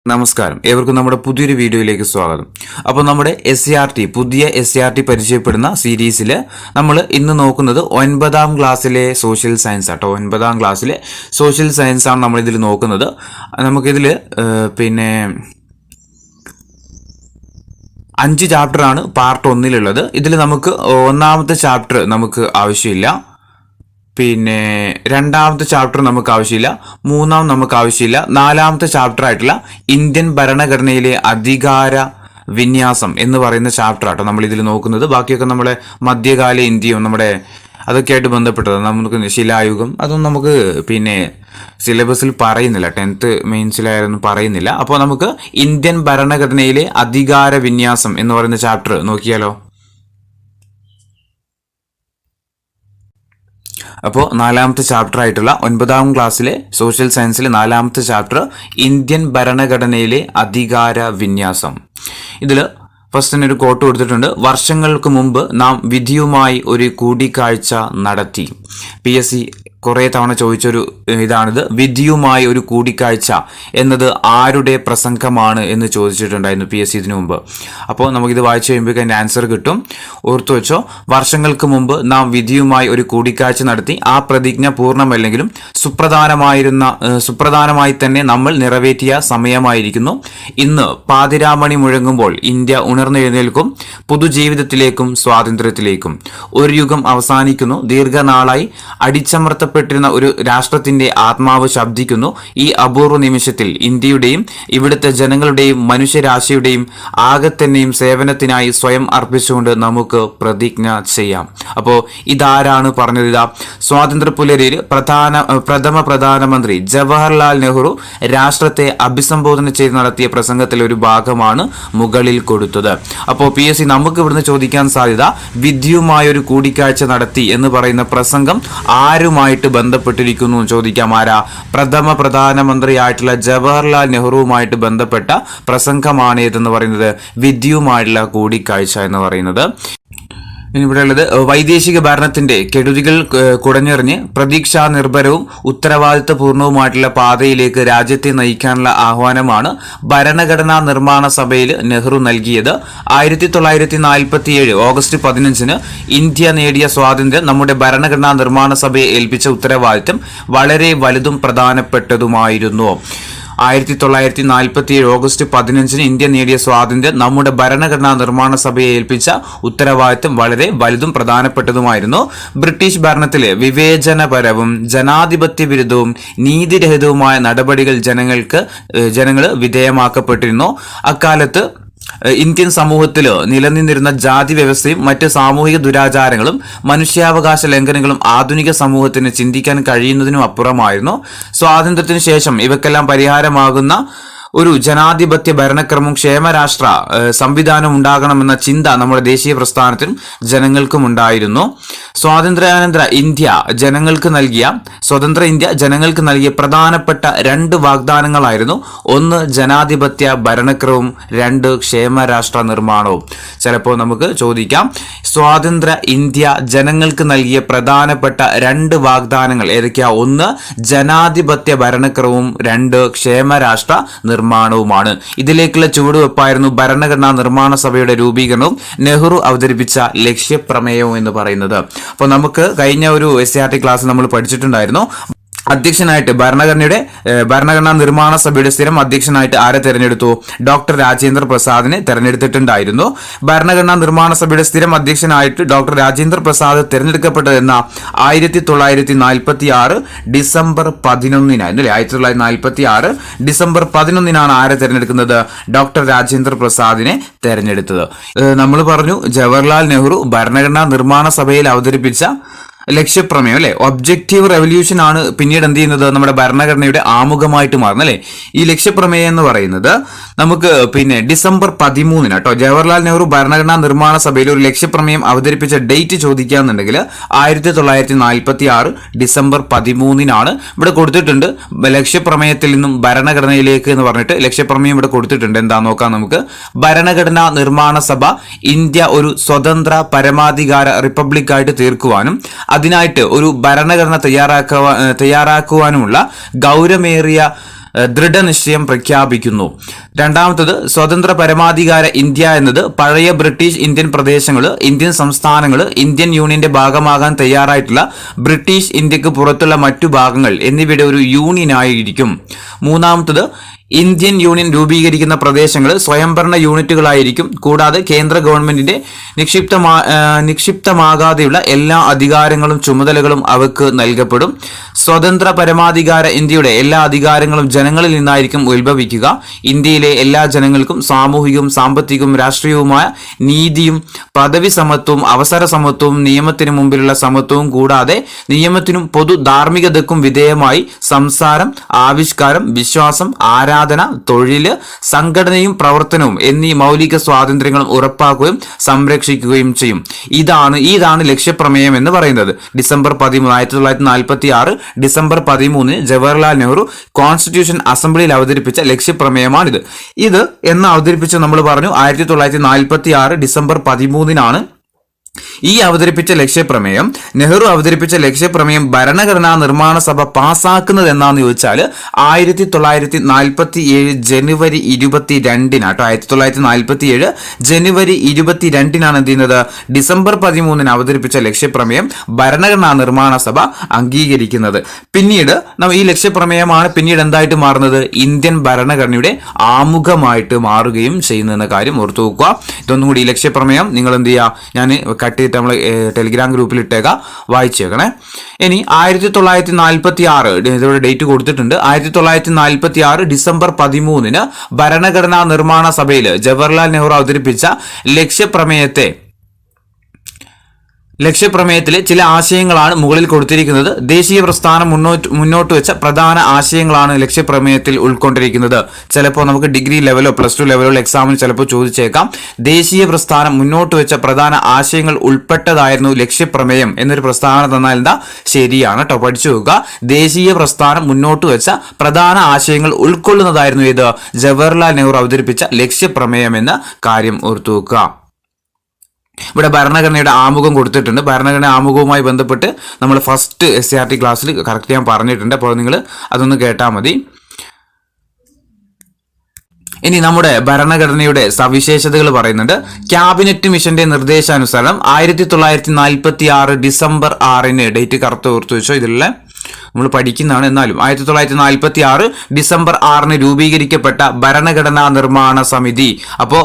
നമസ്കാരം, ഏവർക്കും നമ്മുടെ പുതിയൊരു വീഡിയോയിലേക്ക് സ്വാഗതം. അപ്പോൾ നമ്മുടെ പുതിയ SCRT പരിചയപ്പെടുന്ന സീരീസിൽ നമ്മൾ ഇന്ന് നോക്കുന്നത് 9ാം ക്ലാസ്സിലെ സോഷ്യൽ സയൻസ് ആട്ടോ. 9ാം ക്ലാസ്സിലെ സോഷ്യൽ സയൻസ് ആണ് നമ്മളിതിൽ നോക്കുന്നത്. നമുക്കിതിൽ 5 ചാപ്റ്ററാണ് പാർട്ട് 1 ഇതിൽ നമുക്ക് ഒന്നാമത്തെ ചാപ്റ്റർ നമുക്ക് ആവശ്യമില്ല, രണ്ടാമത്തെ ചാപ്റ്റർ നമുക്ക് ആവശ്യമില്ല, മൂന്നാം നമുക്ക് ആവശ്യമില്ല, നാലാമത്തെ ചാപ്റ്റർ ആയിട്ടുള്ള ഇന്ത്യൻ ഭരണഘടനയിലെ അധികാര വിന്യാസം എന്ന് പറയുന്ന ചാപ്റ്റർ ആട്ടോ നമ്മൾ ഇതിൽ നോക്കുന്നത്. ബാക്കിയൊക്കെ നമ്മുടെ മധ്യകാല ഇന്ത്യയും നമ്മുടെ അതൊക്കെയായിട്ട് ബന്ധപ്പെട്ടത്. നമുക്ക് ശിലായുഗം അതൊന്നും നമുക്ക് സിലബസിൽ പറയുന്നില്ല, 10th മെയിൻസിലായിരുന്നു പറയുന്നില്ല. അപ്പോൾ നമുക്ക് ഇന്ത്യൻ ഭരണഘടനയിലെ അധികാര വിന്യാസം എന്ന് പറയുന്ന ചാപ്റ്റർ നോക്കിയാലോ. അപ്പോൾ നാലാമത്തെ ചാപ്റ്റർ ആയിട്ടുള്ള 9ാം ക്ലാസ്സിലെ സോഷ്യൽ സയൻസിൽ നാലാമത്തെ ചാപ്റ്റർ ഇന്ത്യൻ ഭരണഘടനയിലെ അധികാര വിന്യാസം. ഇതിൽ ഫസ്റ്റ് ഒരു കോട്ട് കൊടുത്തിട്ടുണ്ട്. വർഷങ്ങൾക്ക് മുമ്പ് നാം വിധിയുമായി ഒരു കൂടിക്കാഴ്ച നടത്തി. PSC കുറേ തവണ ചോദിച്ചൊരു ഇതാണിത്. വിധിയുമായി ഒരു കൂടിക്കാഴ്ച എന്നത് ആരുടെ പ്രസംഗമാണ് എന്ന് ചോദിച്ചിട്ടുണ്ടായിരുന്നു PSC ഇതിനു മുമ്പ്. അപ്പോൾ നമുക്കിത് വായിച്ചു കഴിയുമ്പോൾ അതിൻ്റെ ആൻസർ കിട്ടും. ഓർത്തു വെച്ചോ, വർഷങ്ങൾക്ക് മുമ്പ് നാം വിധിയുമായി ഒരു കൂടിക്കാഴ്ച നടത്തി. ആ പ്രതിജ്ഞ പൂർണ്ണമല്ലെങ്കിലും സുപ്രധാനമായി തന്നെ നമ്മൾ നിറവേറ്റിയ സമയമായിരിക്കുന്നു. ഇന്ന് പാതിരാമണി മുഴങ്ങുമ്പോൾ ഇന്ത്യ ഉണർന്നെഴുന്നേൽക്കും, പുതുജീവിതത്തിലേക്കും സ്വാതന്ത്ര്യത്തിലേക്കും. ഒരു യുഗം അവസാനിക്കുന്നു. ദീർഘനാളായി അടിച്ചമർത്തപ്പെട്ടിരുന്ന ഒരു രാഷ്ട്രത്തിന്റെ ആത്മാവ് ശബ്ദിക്കുന്നു. ഈ അപൂർവ നിമിഷത്തിൽ ഇന്ത്യയുടെയും ഇവിടുത്തെ ജനങ്ങളുടെയും മനുഷ്യരാശിയുടെയും ആകെ തന്നെയും സേവനത്തിനായി സ്വയം അർപ്പിച്ചുകൊണ്ട് നമുക്ക് പ്രതിജ്ഞ ചെയ്യാം. അപ്പോൾ ഇതാരാണ് പറഞ്ഞത്? ഇതാ സ്വാതന്ത്ര്യ പുലരിയിൽ പ്രഥമ പ്രധാനമന്ത്രി ജവഹർലാൽ നെഹ്റു രാഷ്ട്രത്തെ അഭിസംബോധന ചെയ്ത് നടത്തിയ പ്രസംഗത്തിലെ ഒരു ഭാഗമാണ് മുകളിൽ കൊടുത്തത്. അപ്പോൾ PSC നമുക്ക് ഇവിടുന്ന് ചോദിക്കാൻ സാധ്യത, വിധിയുമായൊരു കൂടിക്കാഴ്ച നടത്തി എന്ന് പറയുന്ന പ്രസംഗം ആരുമായിട്ട് ബന്ധപ്പെട്ടിരിക്കുന്നു ചോദിക്കാം. ആരാ? പ്രഥമ പ്രധാനമന്ത്രിയായിട്ടുള്ള ജവഹർലാൽ നെഹ്റുവുമായിട്ട് ബന്ധപ്പെട്ട പ്രസംഗമാണ് ഏതെന്ന് പറയുന്നത്, വിധിയുമായിട്ടുള്ള കൂടിക്കാഴ്ച എന്ന് പറയുന്നത്. ഇവിടെ ഉള്ളത് വൈദേശിക ഭരണത്തിന്റെ കെടുതികൾ കുടഞ്ഞെറിഞ്ഞ് പ്രതീക്ഷാ നിർഭരവും ഉത്തരവാദിത്വപൂർണവുമായിട്ടുള്ള പാതയിലേക്ക് രാജ്യത്തെ നയിക്കാനുള്ള ആഹ്വാനമാണ് ഭരണഘടനാ നിർമ്മാണ സഭയിൽ നെഹ്റു നൽകിയത്. 1947 ഓഗസ്റ്റ് 15 ഇന്ത്യ നേടിയ സ്വാതന്ത്ര്യം നമ്മുടെ ഭരണഘടനാ നിർമ്മാണ സഭയെ ഏൽപ്പിച്ച ഉത്തരവാദിത്വം വളരെ വലുതും പ്രധാനപ്പെട്ടതുമായിരുന്നു. 1947 ഓഗസ്റ്റ് 15 ഇന്ത്യ നേടിയ സ്വാതന്ത്ര്യം നമ്മുടെ ഭരണഘടനാ നിർമ്മാണ സഭയെ ഏൽപ്പിച്ച ഉത്തരവാദിത്വം വളരെ വലുതും പ്രധാനപ്പെട്ടതുമായിരുന്നു. ബ്രിട്ടീഷ് ഭരണത്തിലെ വിവേചനപരവും ജനാധിപത്യ വിരുദ്ധവും നീതിരഹിതവുമായ നടപടികൾ ജനങ്ങൾ വിധേയമാക്കപ്പെട്ടിരുന്നു. അക്കാലത്ത് ഇന്ത്യൻ സമൂഹത്തിൽ നിലനിന്നിരുന്ന ജാതി വ്യവസ്ഥയും മറ്റ് സാമൂഹിക ദുരാചാരങ്ങളും മനുഷ്യാവകാശ ലംഘനങ്ങളും ആധുനിക സമൂഹത്തിന് ചിന്തിക്കാൻ കഴിയുന്നതിനും അപ്പുറമായിരുന്നു. സ്വാതന്ത്ര്യത്തിനു ശേഷം ഇവക്കെല്ലാം പരിഹാരമാകുന്ന ഒരു ജനാധിപത്യ ഭരണക്രമം സംവിധാനം ഉണ്ടാകണമെന്ന ചിന്ത നമ്മുടെ ദേശീയ പ്രസ്ഥാനത്തിനും ജനങ്ങൾക്കും ഉണ്ടായിരുന്നു. സ്വതന്ത്ര ഇന്ത്യ ജനങ്ങൾക്ക് നൽകിയ പ്രധാനപ്പെട്ട 2 വാഗ്ദാനങ്ങളായിരുന്നു. 1 ജനാധിപത്യ ഭരണക്രമവും 2 ക്ഷേമരാഷ്ട്ര നിർമ്മാണവും. ചിലപ്പോൾ നമുക്ക് ചോദിക്കാം, സ്വാതന്ത്ര്യ ഇന്ത്യ ജനങ്ങൾക്ക് നൽകിയ പ്രധാനപ്പെട്ട 2 വാഗ്ദാനങ്ങൾ ഏതൊക്കെയാ? 1 ജനാധിപത്യ ഭരണക്രമവും 2 ക്ഷേമരാഷ്ട്ര നിർമ്മാണവുമാണ്. ഇതിലേക്കുള്ള ചുവടുവെപ്പായിരുന്നു ഭരണഘടനാ നിർമ്മാണ സഭയുടെ രൂപീകരണവും നെഹ്റു അവതരിപ്പിച്ച ലക്ഷ്യപ്രമേയവും എന്ന് പറയുന്നത്. അപ്പോൾ നമുക്ക് കഴിഞ്ഞ ഒരു SCRT ക്ലാസ് നമ്മൾ പഠിച്ചിട്ടുണ്ടായിരുന്നു. അധ്യക്ഷനായിട്ട് ഭരണഘടനാ നിർമ്മാണ സഭയുടെ സ്ഥിരം അധ്യക്ഷനായിട്ട് ആരെ തെരഞ്ഞെടുത്തു? ഡോക്ടർ രാജേന്ദ്ര പ്രസാദിനെ തെരഞ്ഞെടുത്തിട്ടുണ്ടായിരുന്നു. ഭരണഘടനാ നിർമ്മാണ സഭയുടെ സ്ഥിരം അധ്യക്ഷനായിട്ട് ഡോക്ടർ രാജേന്ദ്ര പ്രസാദ് തെരഞ്ഞെടുക്കപ്പെട്ടതെന്ന 1946 ഡിസംബർ 11 അല്ലേ? 1946 ഡിസംബർ 11 ആരെ തെരഞ്ഞെടുക്കുന്നത്? ഡോക്ടർ രാജേന്ദ്ര പ്രസാദിനെ തെരഞ്ഞെടുത്തത്. നമ്മൾ പറഞ്ഞു ജവഹർലാൽ നെഹ്റു ഭരണഘടനാ നിർമ്മാണ സഭയിൽ അവതരിപ്പിച്ച ലക്ഷ്യപ്രമേയം അല്ലെ, ഒബ്ജക്റ്റീവ് റെവല്യൂഷൻ ആണ് പിന്നീട് എന്ത് ചെയ്യുന്നത്, നമ്മുടെ ഭരണഘടനയുടെ ആമുഖമായിട്ട് മാറുന്നത് അല്ലെ. ഈ ലക്ഷ്യപ്രമേയം എന്ന് പറയുന്നത് നമുക്ക് ഡിസംബർ 13 കേട്ടോ. ജവഹർലാൽ നെഹ്റു ഭരണഘടനാ നിർമ്മാണ സഭയിൽ ഒരു ലക്ഷ്യപ്രമേയം അവതരിപ്പിച്ച ഡേറ്റ് ചോദിക്കുകയാണെന്നുണ്ടെങ്കിൽ 1946 ഡിസംബർ 13 ഇവിടെ കൊടുത്തിട്ടുണ്ട്. ലക്ഷ്യപ്രമേയത്തിൽ നിന്നും ഭരണഘടനയിലേക്ക് എന്ന് പറഞ്ഞിട്ട് ലക്ഷ്യപ്രമേയം ഇവിടെ കൊടുത്തിട്ടുണ്ട്. എന്താ നോക്കാം നമുക്ക്. ഭരണഘടനാ നിർമ്മാണ സഭ ഇന്ത്യ ഒരു സ്വതന്ത്ര പരമാധികാര റിപ്പബ്ലിക്കായിട്ട് തീർക്കുവാനും അതിനായിട്ട് ഒരു ഭരണഘടന തയ്യാറാക്കുവാനുമുള്ള ഗൗരവമേറിയ ദൃഢനിശ്ചയം പ്രഖ്യാപിക്കുന്നു. രണ്ടാമത്തത് സ്വതന്ത്ര പരമാധികാര ഇന്ത്യ എന്നത് പഴയ ബ്രിട്ടീഷ് ഇന്ത്യൻ പ്രദേശങ്ങൾ, ഇന്ത്യൻ സംസ്ഥാനങ്ങൾ, ഇന്ത്യൻ യൂണിയന്റെ ഭാഗമാകാൻ തയ്യാറായിട്ടുള്ള ബ്രിട്ടീഷ് ഇന്ത്യക്ക് പുറത്തുള്ള മറ്റു ഭാഗങ്ങൾ എന്നിവയുടെ ഒരു യൂണിയനായിരിക്കും. മൂന്നാമത്തത് ഇന്ത്യൻ യൂണിയൻ രൂപീകരിക്കുന്ന പ്രദേശങ്ങൾ സ്വയംഭരണ യൂണിറ്റുകളായിരിക്കും. കൂടാതെ കേന്ദ്ര ഗവൺമെന്റിന്റെ നിക്ഷിപ്തമാകാതെയുള്ള എല്ലാ അധികാരങ്ങളും ചുമതലകളും അവർക്ക് നൽകപ്പെടും. സ്വതന്ത്ര പരമാധികാര ഇന്ത്യയുടെ എല്ലാ അധികാരങ്ങളും ജനങ്ങളിൽ നിന്നായിരിക്കും ഉത്ഭവിക്കുക. ഇന്ത്യയിലെ എല്ലാ ജനങ്ങൾക്കും സാമൂഹികവും സാമ്പത്തികവും രാഷ്ട്രീയവുമായ നീതിയും പദവി സമത്വവും അവസര സമത്വവും നിയമത്തിന് മുമ്പിലുള്ള സമത്വവും കൂടാതെ നിയമത്തിനും പൊതു ധാർമ്മികതയ്ക്കും വിധേയമായി സംസാരം, ആവിഷ്കാരം, വിശ്വാസം, ആരാധന, തൊഴില്, സംഘടനയും പ്രവർത്തനവും എന്നീ മൗലിക സ്വാതന്ത്ര്യങ്ങളും ഉറപ്പാക്കുകയും സംരക്ഷിക്കുകയും ചെയ്യും. ഇതാണ് ലക്ഷ്യപ്രമേയം എന്ന് പറയുന്നത്. December 13, 1946 December 13 Jawaharlal Nehru constitution അസംബ്ലിയിൽ അവതരിപ്പിച്ച ലക്ഷ്യപ്രമേയമാണിത്. ഇത് എന്ന് അവതരിപ്പിച്ച് നമ്മൾ പറഞ്ഞു 1946 ഡിസംബർ 13 ഈ അവതരിപ്പിച്ച ലക്ഷ്യപ്രമേയം. നെഹ്റു അവതരിപ്പിച്ച ലക്ഷ്യപ്രമേയം ഭരണഘടനാ നിർമ്മാണ സഭ പാസ്സാക്കുന്നത് എന്നാന്ന് ചോദിച്ചാൽ 1947 ജനുവരി 22 1947 ജനുവരി 22 എന്ത് ചെയ്യുന്നത്, ഡിസംബർ 13 അവതരിപ്പിച്ച ലക്ഷ്യപ്രമേയം ഭരണഘടനാ നിർമ്മാണ സഭ അംഗീകരിക്കുന്നത്. പിന്നീട് ഈ ലക്ഷ്യപ്രമേയമാണ് പിന്നീട് എന്തായിട്ട് മാറുന്നത്, ഇന്ത്യൻ ഭരണഘടനയുടെ ആമുഖമായിട്ട് മാറുകയും ചെയ്യുന്ന കാര്യം ഓർത്തു വെക്കുക. ഇതൊന്നും കൂടി ഈ ലക്ഷ്യപ്രമേയം നിങ്ങൾ എന്ത് ചെയ്യുക, ഞാൻ കട്ട് ചെയ്തിട്ട് നമ്മൾ ടെലിഗ്രാം ഗ്രൂപ്പിൽ ഇട്ടേക്കാം, വായിച്ചേക്കണേ. ഇനി 1946 ഇതോടെ ഡേറ്റ് കൊടുത്തിട്ടുണ്ട്. 1946 ഡിസംബർ 13 ഭരണഘടനാ നിർമ്മാണ സഭയിൽ ജവഹർലാൽ നെഹ്റു അവതരിപ്പിച്ച ലക്ഷ്യപ്രമേയത്തിലെ ചില ആശയങ്ങളാണ് മുകളിൽ കൊടുത്തിരിക്കുന്നത്. ദേശീയ പ്രസ്ഥാനം മുന്നോട്ട് വെച്ച പ്രധാന ആശയങ്ങളാണ് ലക്ഷ്യപ്രമേയത്തിൽ ഉൾക്കൊണ്ടിരിക്കുന്നത്. ചിലപ്പോൾ നമുക്ക് ഡിഗ്രി ലെവലോ പ്ലസ് 2 ലെവലോ എക്സാമിന് ചിലപ്പോൾ ചോദിച്ചേക്കാം. ദേശീയ പ്രസ്ഥാനം മുന്നോട്ട് വെച്ച പ്രധാന ആശയങ്ങൾ ഉൾപ്പെട്ടതായിരുന്നു ലക്ഷ്യപ്രമേയം എന്നൊരു പ്രസ്താവന തന്നാൽ എന്താ, ശരിയാണ് കേട്ടോ, പഠിച്ചു വെക്കുക. ദേശീയ പ്രസ്ഥാനം മുന്നോട്ട് വെച്ച പ്രധാന ആശയങ്ങൾ ഉൾക്കൊള്ളുന്നതായിരുന്നു ഇത് ജവഹർലാൽ നെഹ്റു അവതരിപ്പിച്ച ലക്ഷ്യപ്രമേയം എന്ന കാര്യം ഓർത്തു വെക്കുക. ഇവിടെ ഭരണഘടനയുടെ ആമുഖം കൊടുത്തിട്ടുണ്ട്. ഭരണഘടന ആമുഖവുമായി ബന്ധപ്പെട്ട് നമ്മൾ ഫസ്റ്റ് SCRT ക്ലാസ്സിൽ കറക്റ്റ് ഞാൻ പറഞ്ഞിട്ടുണ്ട്. അപ്പോൾ നിങ്ങൾ അതൊന്ന് കേട്ടാൽ മതി. ഇനി നമ്മുടെ ഭരണഘടനയുടെ സവിശേഷതകൾ പറയുന്നുണ്ട്. ക്യാബിനറ്റ് മിഷന്റെ നിർദ്ദേശാനുസരണം 1946 ഡിസംബർ 6 ഡേറ്റ് കറക്റ്റ് ഓർത്തു വെച്ചോ, ഇതിലുള്ള നമ്മൾ പഠിക്കുന്നതാണ്. എന്നാലും 1946 ഡിസംബർ 6 രൂപീകരിക്കപ്പെട്ട ഭരണഘടനാ നിർമ്മാണ സമിതി. അപ്പോൾ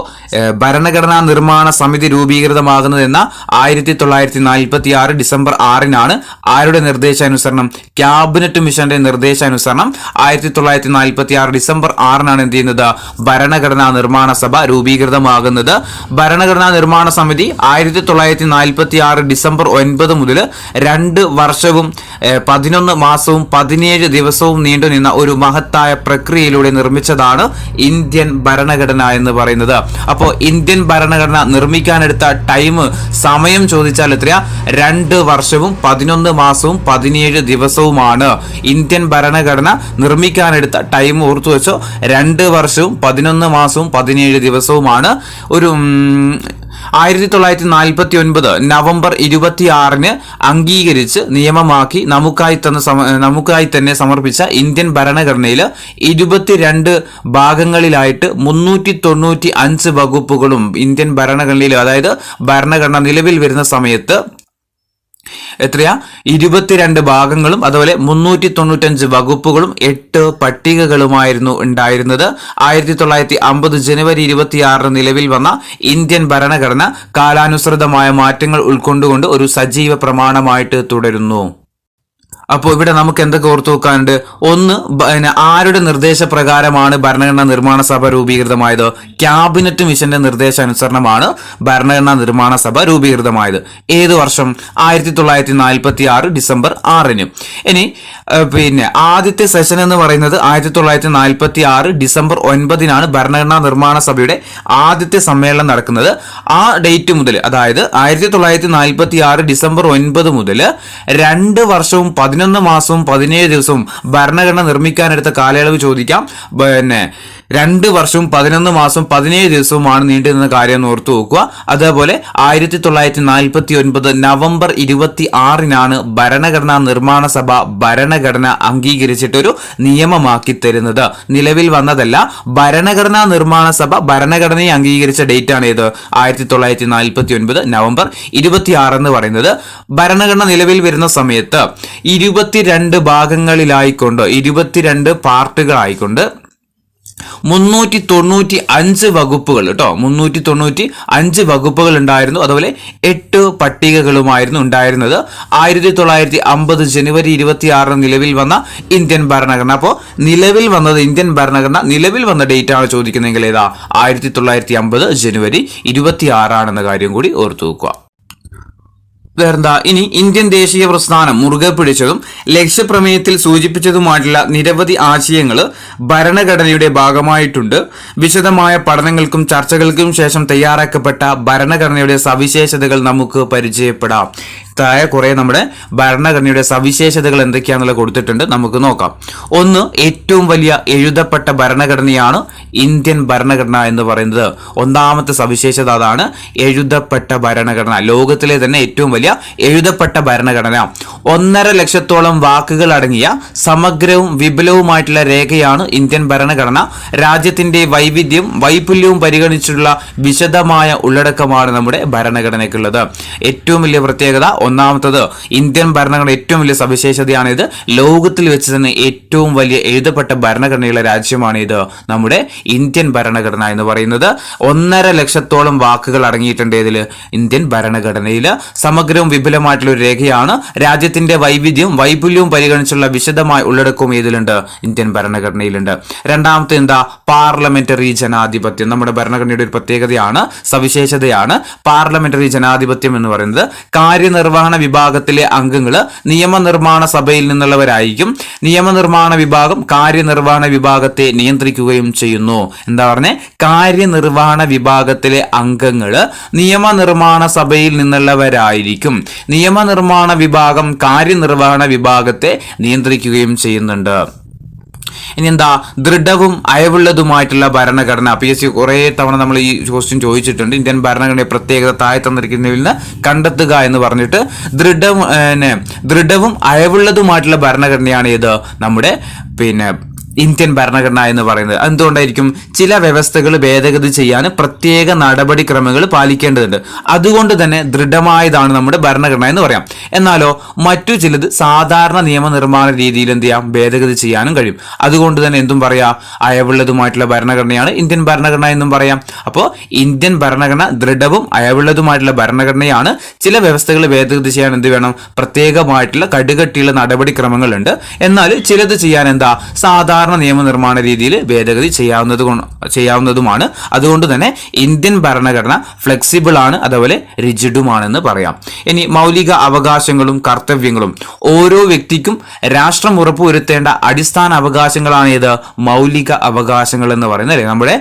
ഭരണഘടനാ നിർമ്മാണ സമിതി രൂപീകൃതമാകുന്നത് എന്ന 1946 ഡിസംബർ 6 ആരുടെ നിർദ്ദേശാനുസരണം, ക്യാബിനറ്റ് മിഷന്റെ നിർദ്ദേശാനുസരണം 1946 ഡിസംബർ 6 എന്ത് ചെയ്യുന്നത്, ഭരണഘടനാ നിർമ്മാണ സഭ രൂപീകൃതമാകുന്നത്. ഭരണഘടനാ നിർമ്മാണ സമിതി 1946 ഡിസംബർ 9 മുതൽ 2 വർഷവും 11 മാസവും 17 ദിവസവും നീണ്ടുനിന്ന ഒരു മഹത്തായ പ്രക്രിയയിലൂടെ നിർമ്മിച്ചതാണ് ഇന്ത്യൻ ഭരണഘടന എന്ന് പറയുന്നത്. അപ്പോൾ ഇന്ത്യൻ ഭരണഘടന നിർമ്മിക്കാനെടുത്ത സമയം ചോദിച്ചാൽ എത്രയാ, 2 വർഷവും 11 മാസവും 17 ദിവസവുമാണ്. ഇന്ത്യൻ ഭരണഘടന നിർമ്മിക്കാനെടുത്ത ടൈം ഓർത്തു വെച്ചോ, 2 വർഷവും 11 മാസവും 17 ദിവസവുമാണ്. ഒരു 1949 നവംബർ 26 അംഗീകരിച്ച് നിയമമാക്കി നമുക്കായി തന്നെ സമർപ്പിച്ച ഇന്ത്യൻ ഭരണഘടനയിൽ 22 ഭാഗങ്ങളിലായിട്ട് 395 വകുപ്പുകളും ഇന്ത്യൻ ഭരണഘടനയിൽ, അതായത് ഭരണഘടന നിലവിൽ വരുന്ന സമയത്ത് എത്രയാ, 22 ഭാഗങ്ങളും അതുപോലെ 395 വകുപ്പുകളും 8 പട്ടികകളുമായിരുന്നു ഉണ്ടായിരുന്നത്. 1950 ജനുവരി 26 നിലവിൽ വന്ന ഇന്ത്യൻ ഭരണഘടന കാലാനുസൃതമായ മാറ്റങ്ങൾ ഉൾക്കൊണ്ടുകൊണ്ട് ഒരു സജീവ പ്രമാണമായിട്ട് തുടരുന്നു. അപ്പോൾ ഇവിടെ നമുക്ക് എന്തൊക്കെ ഓർത്തു വെക്കാനുണ്ട്? ഒന്ന്, ആരുടെ നിർദ്ദേശപ്രകാരമാണ് ഭരണഘടനാ നിർമ്മാണ സഭ രൂപീകൃതമായത്? ക്യാബിനറ്റ് മിഷന്റെ നിർദ്ദേശാനുസരണമാണ് ഭരണഘടനാ നിർമ്മാണ സഭ രൂപീകൃതമായത്. ഏത് വർഷം? 1946 ഡിസംബർ 6. ഇനി ആദ്യത്തെ സെഷൻ എന്ന് പറയുന്നത് 1946 ഡിസംബർ 9 ഭരണഘടനാ നിർമ്മാണ സഭയുടെ ആദ്യത്തെ സമ്മേളനം നടക്കുന്നത്. ആ ഡേറ്റ് മുതൽ, അതായത് 1946 ഡിസംബർ 9 മുതൽ 2 വർഷവും 11 മാസവും 17 ദിവസവും ഭരണഘടന നിർമ്മിക്കാനെടുത്ത കാലയളവ് ചോദിക്കാം. 2 വർഷവും 11 മാസവും 17 ദിവസവുമാണ് നീണ്ടുനിന്ന കാര്യം ഓർത്തു നോക്കുക. അതേപോലെ 1949 നവംബർ 26-നാണ് ഭരണഘടനാ നിർമ്മാണ സഭ ഭരണഘടന അംഗീകരിച്ചിട്ടൊരു നിയമമാക്കി തരുന്നത്. നിലവിൽ വന്നതല്ല. ഭരണഘടനാ നിർമ്മാണ സഭ ഭരണഘടനയെ അംഗീകരിച്ച ഡേറ്റ് ആണ് ഇത് 1949 നവംബർ 26 എന്ന് പറയുന്നത്. ഭരണഘടന നിലവിൽ വരുന്ന സമയത്ത് 22 ഭാഗങ്ങളിലായിക്കൊണ്ട് 22 പാർട്ടുകളായിക്കൊണ്ട് 395 വകുപ്പുകൾ കേട്ടോ, 395 വകുപ്പുകൾ ഉണ്ടായിരുന്നു. അതുപോലെ 8 പട്ടികകളുമായിരുന്നു ഉണ്ടായിരുന്നത്. 1950 ജനുവരി 26 നിലവിൽ വന്ന ഇന്ത്യൻ ഭരണഘടന. അപ്പോൾ നിലവിൽ വന്നത് ഇന്ത്യൻ ഭരണഘടന നിലവിൽ വന്ന ഡേറ്റ് ആണ് ചോദിക്കുന്നതെങ്കിൽ ഏതാ 1950 ജനുവരി 26 ആണെന്ന കാര്യം കൂടി ഓർത്തു വെക്കുക. വേറെന്താ, ഇനി ഇന്ത്യൻ ദേശീയ പ്രസ്ഥാനം മുറുകെ പിടിച്ചതും ലക്ഷ്യപ്രമേയത്തിൽ സൂചിപ്പിച്ചതുമായിട്ടുള്ള നിരവധി ആശയങ്ങൾ ഭരണഘടനയുടെ ഭാഗമായിട്ടുണ്ട്. വിശദമായ പഠനങ്ങൾക്കും ചർച്ചകൾക്കും ശേഷം തയ്യാറാക്കപ്പെട്ട ഭരണഘടനയുടെ സവിശേഷതകൾ നമുക്ക് പരിചയപ്പെടാം. താഴെ കുറെ നമ്മുടെ ഭരണഘടനയുടെ സവിശേഷതകൾ എന്തൊക്കെയാണെന്നുള്ള കൊടുത്തിട്ടുണ്ട്, നമുക്ക് നോക്കാം. ഒന്ന്, ഏറ്റവും വലിയ എഴുതപ്പെട്ട ഭരണഘടനയാണ് ഇന്ത്യൻ ഭരണഘടന എന്ന് പറയുന്നത്. ഒന്നാമത്തെ സവിശേഷത അതാണ്, എഴുതപ്പെട്ട ഭരണഘടന. ലോകത്തിലെ തന്നെ ഏറ്റവും വലിയ എഴുതപ്പെട്ട ഭരണഘടന. 1.5 ലക്ഷത്തോളം വാക്കുകൾ അടങ്ങിയ സമഗ്രവും വിപുലവുമായിട്ടുള്ള രേഖയാണ് ഇന്ത്യൻ ഭരണഘടന. രാജ്യത്തിന്റെ വൈപുല്യവും പരിഗണിച്ചുള്ള വിശദമായ ഉള്ളടക്കമാണ് നമ്മുടെ ഭരണഘടനയ്ക്കുള്ളത്. ഏറ്റവും വലിയ പ്രത്യേകത ഒന്നാമത്തത്, ഇന്ത്യൻ ഭരണഘടന ഏറ്റവും വലിയ സവിശേഷതയാണിത്. ലോകത്തിൽ വെച്ച് തന്നെ ഏറ്റവും വലിയ എഴുതപ്പെട്ട ഭരണഘടനയുള്ള രാജ്യമാണ് ഇത്, നമ്മുടെ ഇന്ത്യൻ ഭരണഘടന എന്ന് പറയുന്നത്. 1.5 ലക്ഷത്തോളം വാക്കുകൾ അടങ്ങിയിട്ടുണ്ട് ഇതില്, ഇന്ത്യൻ ഭരണഘടനയിൽ. സമഗ്രവും വിപുലമായിട്ടുള്ള ഒരു രേഖയാണ്. രാജ്യത്തിന്റെ വൈപുല്യവും പരിഗണിച്ചുള്ള വിശദമായ ഉള്ളടക്കവും ഇതിലുണ്ട്, ഇന്ത്യൻ ഭരണഘടനയിലുണ്ട്. രണ്ടാമത്തെ എന്താ, പാർലമെന്ററി ജനാധിപത്യം. നമ്മുടെ ഭരണഘടനയുടെ ഒരു പ്രത്യേകതയാണ്, സവിശേഷതയാണ് പാർലമെന്ററി ജനാധിപത്യം എന്ന് പറയുന്നത്. കാര്യനിർവഹണ വിഭാഗത്തിലെ അംഗങ്ങൾ നിയമനിർമ്മാണ സഭയിൽ നിന്നുള്ളവരായിരിക്കും. നിയമനിർമ്മാണ വിഭാഗം കാര്യനിർവഹണ വിഭാഗത്തെ നിയന്ത്രിക്കുകയും ചെയ്യുന്നു. എന്താ പറഞ്ഞേ, കാര്യനിർവഹണ വിഭാഗത്തിലെ അംഗങ്ങൾ നിയമനിർമ്മാണ സഭയിൽ നിന്നുള്ളവരായിരിക്കും. നിയമനിർമ്മാണ വിഭാഗം കാര്യനിർവഹണ വിഭാഗത്തെ നിയന്ത്രിക്കുകയും ചെയ്യുന്നുണ്ട്. ഇനി എന്താ, ദൃഢവും അയവുള്ളതുമായിട്ടുള്ള ഭരണഘടന. PSC കുറെ തവണ നമ്മൾ ഈ ക്വസ്റ്റ്യൻ ചോദിച്ചിട്ടുണ്ട്. ഇന്ത്യൻ ഭരണഘടനയുടെ പ്രത്യേകത താഴെ തന്നിരിക്കുന്നതിൽ നിന്ന് കണ്ടെത്തുക എന്ന് പറഞ്ഞിട്ട് ദൃഢവും അയവുള്ളതുമായിട്ടുള്ള ഭരണഘടനയാണ് ഇത് നമ്മുടെ ഇന്ത്യൻ ഭരണഘടന എന്ന് പറയുന്നത്. എന്തുകൊണ്ടായിരിക്കും, ചില വ്യവസ്ഥകൾ ഭേദഗതി ചെയ്യാൻ പ്രത്യേക നടപടിക്രമങ്ങൾ പാലിക്കേണ്ടതുണ്ട്. അതുകൊണ്ട് തന്നെ ദൃഢമായതാണ് നമ്മുടെ ഭരണഘടന എന്ന് പറയാം. എന്നാലോ മറ്റു ചിലത് സാധാരണ നിയമനിർമ്മാണ രീതിയിൽ എന്ത് ചെയ്യാം, ഭേദഗതി ചെയ്യാനും കഴിയും. അതുകൊണ്ട് തന്നെ എന്തും പറയാം, അയവുള്ളതുമായിട്ടുള്ള ഭരണഘടനയാണ് ഇന്ത്യൻ ഭരണഘടന എന്നും പറയാം. അപ്പോൾ ഇന്ത്യൻ ഭരണഘടന ദൃഢവും അയവുള്ളതുമായിട്ടുള്ള ഭരണഘടനയാണ്. ചില വ്യവസ്ഥകൾ ഭേദഗതി ചെയ്യാൻ എന്ത് വേണം, പ്രത്യേകമായിട്ടുള്ള കടുകട്ടിയുള്ള നടപടിക്രമങ്ങളുണ്ട്. എന്നാൽ ചിലത് ചെയ്യാൻ എന്താ, സാധാരണ നിയമനിർമ്മാണ രീതിയിൽ ഭേദഗതി ചെയ്യാവുന്നതുമാണ്. അതുകൊണ്ട് തന്നെ ഇന്ത്യൻ ഭരണഘടന ഫ്ലെക്സിബിൾ ആണ്, അതുപോലെ റിജിഡുമാണെന്ന് പറയാം. ഇനി മൗലിക അവകാശങ്ങളും കർത്തവ്യങ്ങളും. ഓരോ വ്യക്തിക്കും രാഷ്ട്രം ഉറപ്പുവരുത്തേണ്ട അടിസ്ഥാന അവകാശങ്ങളാണ് ഇത് മൗലിക അവകാശങ്ങൾ എന്ന് പറയുന്നത്. അല്ലെ, നമ്മുടെ